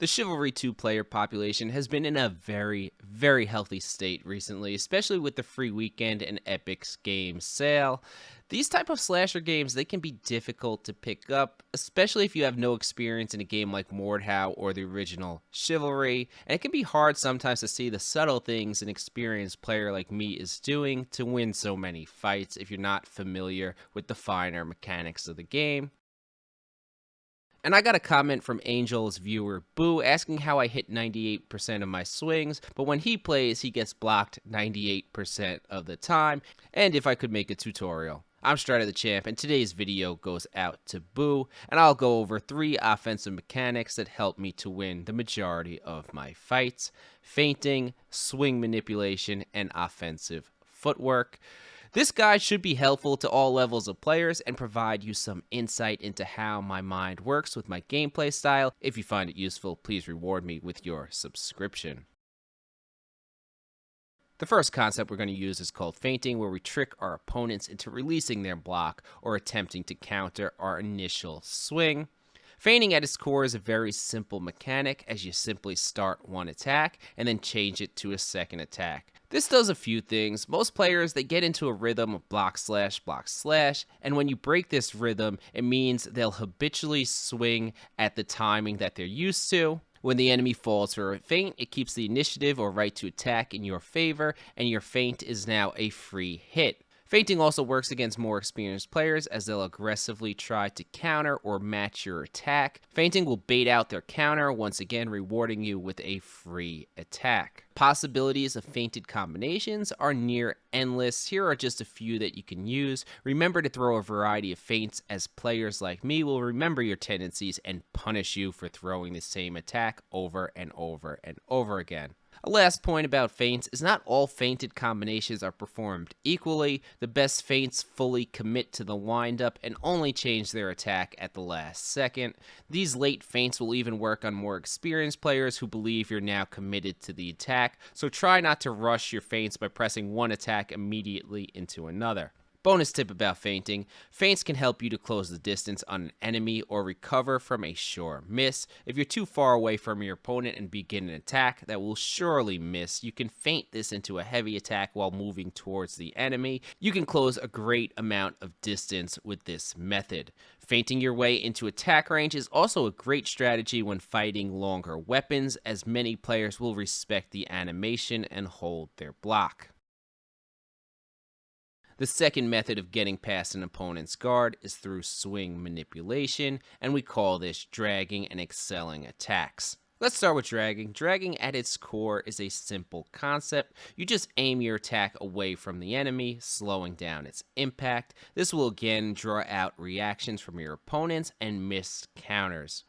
The Chivalry 2 player population has been in a very healthy state recently, especially with the free weekend and Epic's game sale. These type of slasher games, they can be difficult to pick up, especially if you have no experience in a game like Mordhau or the original Chivalry, and it can be hard sometimes to see the subtle things an experienced player like me is doing to win so many fights if you're not familiar with the finer mechanics of the game. And I got a comment from Angel's viewer Boo asking how I hit 98% of my swings, but when he plays, he gets blocked 98% of the time, and if I could make a tutorial. I'm Strider the Champ, and today's video goes out to Boo, and I'll go over 3 offensive mechanics that help me to win the majority of my fights: feinting, swing manipulation, and offensive footwork. This guide should be helpful to all levels of players and provide you some insight into how my mind works with my gameplay style. If you find it useful, please reward me with your subscription. The first concept we're going to use is called feinting, where we trick our opponents into releasing their block or attempting to counter our initial swing. Feigning at its core is a very simple mechanic, as you simply start one attack and then change it to a second attack. This does a few things. Most players, they get into a rhythm of block slash, and when you break this rhythm, it means they'll habitually swing at the timing that they're used to. When the enemy falls for a feint, it keeps the initiative or right to attack in your favor, and your feint is now a free hit. Feinting also works against more experienced players, as they'll aggressively try to counter or match your attack. Feinting will bait out their counter, once again rewarding you with a free attack. Possibilities of feinted combinations are near endless. Here are just a few that you can use. Remember to throw a variety of feints, as players like me will remember your tendencies and punish you for throwing the same attack over and over and over again. A last point about feints is not all feinted combinations are performed equally. The best feints fully commit to the windup and only change their attack at the last second. These late feints will even work on more experienced players who believe you're now committed to the attack, so try not to rush your feints by pressing one attack immediately into another. Bonus tip about feinting: feints can help you to close the distance on an enemy or recover from a sure miss. If you're too far away from your opponent and begin an attack that will surely miss, you can feint this into a heavy attack while moving towards the enemy. You can close a great amount of distance with this method. Feinting your way into attack range is also a great strategy when fighting longer weapons, as many players will respect the animation and hold their block. The second method of getting past an opponent's guard is through swing manipulation, and we call this dragging and excelling attacks. Let's start with dragging. Dragging at its core is a simple concept. You just aim your attack away from the enemy, slowing down its impact. This will again draw out reactions from your opponents and missed counters.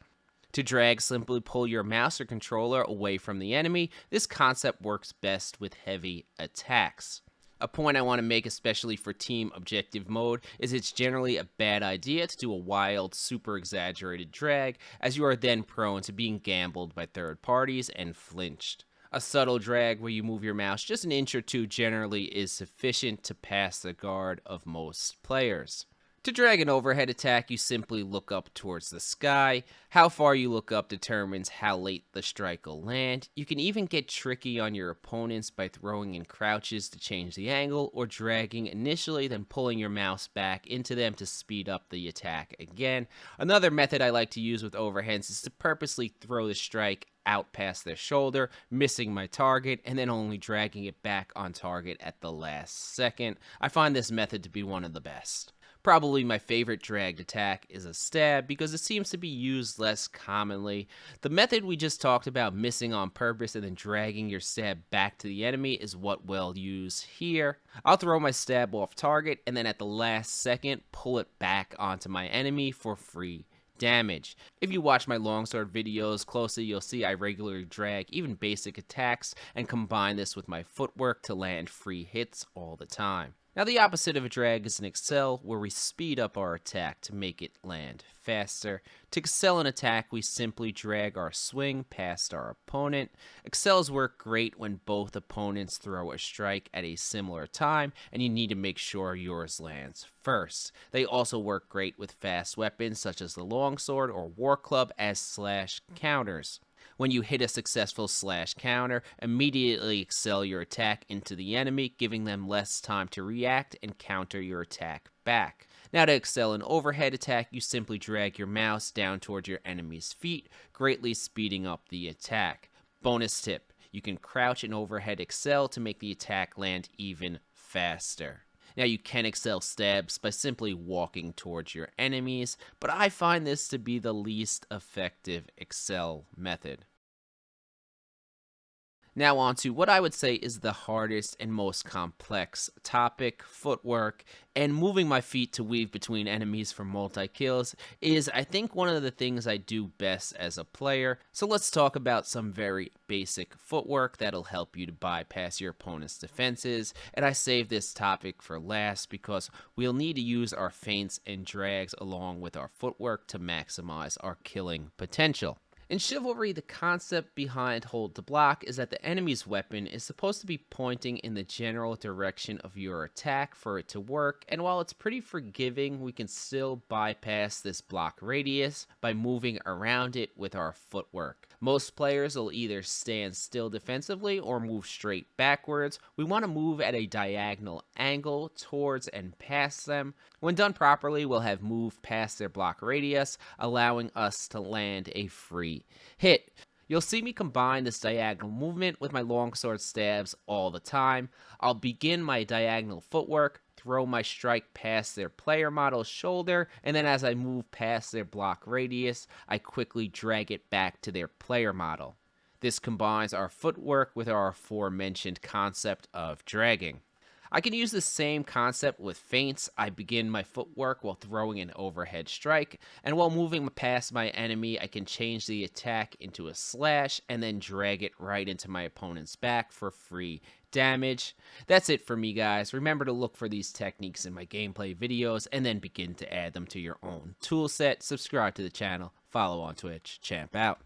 To drag, simply pull your mouse or controller away from the enemy. This concept works best with heavy attacks. A point I want to make, especially for team objective mode, is it's generally a bad idea to do a wild, super exaggerated drag, as you are then prone to being gambled by third parties and flinched. A subtle drag where you move your mouse just an inch or two generally is sufficient to pass the guard of most players. To drag an overhead attack, you simply look up towards the sky. How far you look up determines how late the strike will land. You can even get tricky on your opponents by throwing in crouches to change the angle, or dragging initially, then pulling your mouse back into them to speed up the attack again. Another method I like to use with overheads is to purposely throw the strike out past their shoulder, missing my target, and then only dragging it back on target at the last second. I find this method to be one of the best. Probably my favorite dragged attack is a stab, because it seems to be used less commonly. The method we just talked about, missing on purpose and then dragging your stab back to the enemy, is what we'll use here. I'll throw my stab off target and then at the last second pull it back onto my enemy for free damage. If you watch my longsword videos closely, you'll see I regularly drag even basic attacks and combine this with my footwork to land free hits all the time. Now, the opposite of a drag is an excel, where we speed up our attack to make it land faster. To excel an attack, we simply drag our swing past our opponent. Excels work great when both opponents throw a strike at a similar time, and you need to make sure yours lands first. They also work great with fast weapons such as the longsword or war club as slash counters. When you hit a successful slash counter, immediately excel your attack into the enemy, giving them less time to react and counter your attack back. Now, to excel an overhead attack, you simply drag your mouse down towards your enemy's feet, greatly speeding up the attack. Bonus tip: you can crouch and overhead excel to make the attack land even faster. Now, you can excel stabs by simply walking towards your enemies, but I find this to be the least effective excel method. Now on to what I would say is the hardest and most complex topic, footwork, and moving my feet to weave between enemies for multi-kills is, I think, one of the things I do best as a player. So let's talk about some very basic footwork that'll help you to bypass your opponent's defenses, and I saved this topic for last because we'll need to use our feints and drags along with our footwork to maximize our killing potential. In Chivalry, the concept behind hold to block is that the enemy's weapon is supposed to be pointing in the general direction of your attack for it to work, and while it's pretty forgiving, we can still bypass this block radius by moving around it with our footwork. Most players will either stand still defensively or move straight backwards. We want to move at a diagonal angle towards and past them. When done properly, we'll have moved past their block radius, allowing us to land a free hit. You'll see me combine this diagonal movement with my longsword stabs all the time. I'll begin my diagonal footwork, throw my strike past their player model's shoulder, and then as I move past their block radius, I quickly drag it back to their player model. This combines our footwork with our aforementioned concept of dragging. I can use the same concept with feints. I begin my footwork while throwing an overhead strike, and while moving past my enemy, I can change the attack into a slash and then drag it right into my opponent's back for free damage. That's it for me, guys. Remember to look for these techniques in my gameplay videos and then begin to add them to your own toolset. Subscribe to the channel, follow on Twitch. Champ out.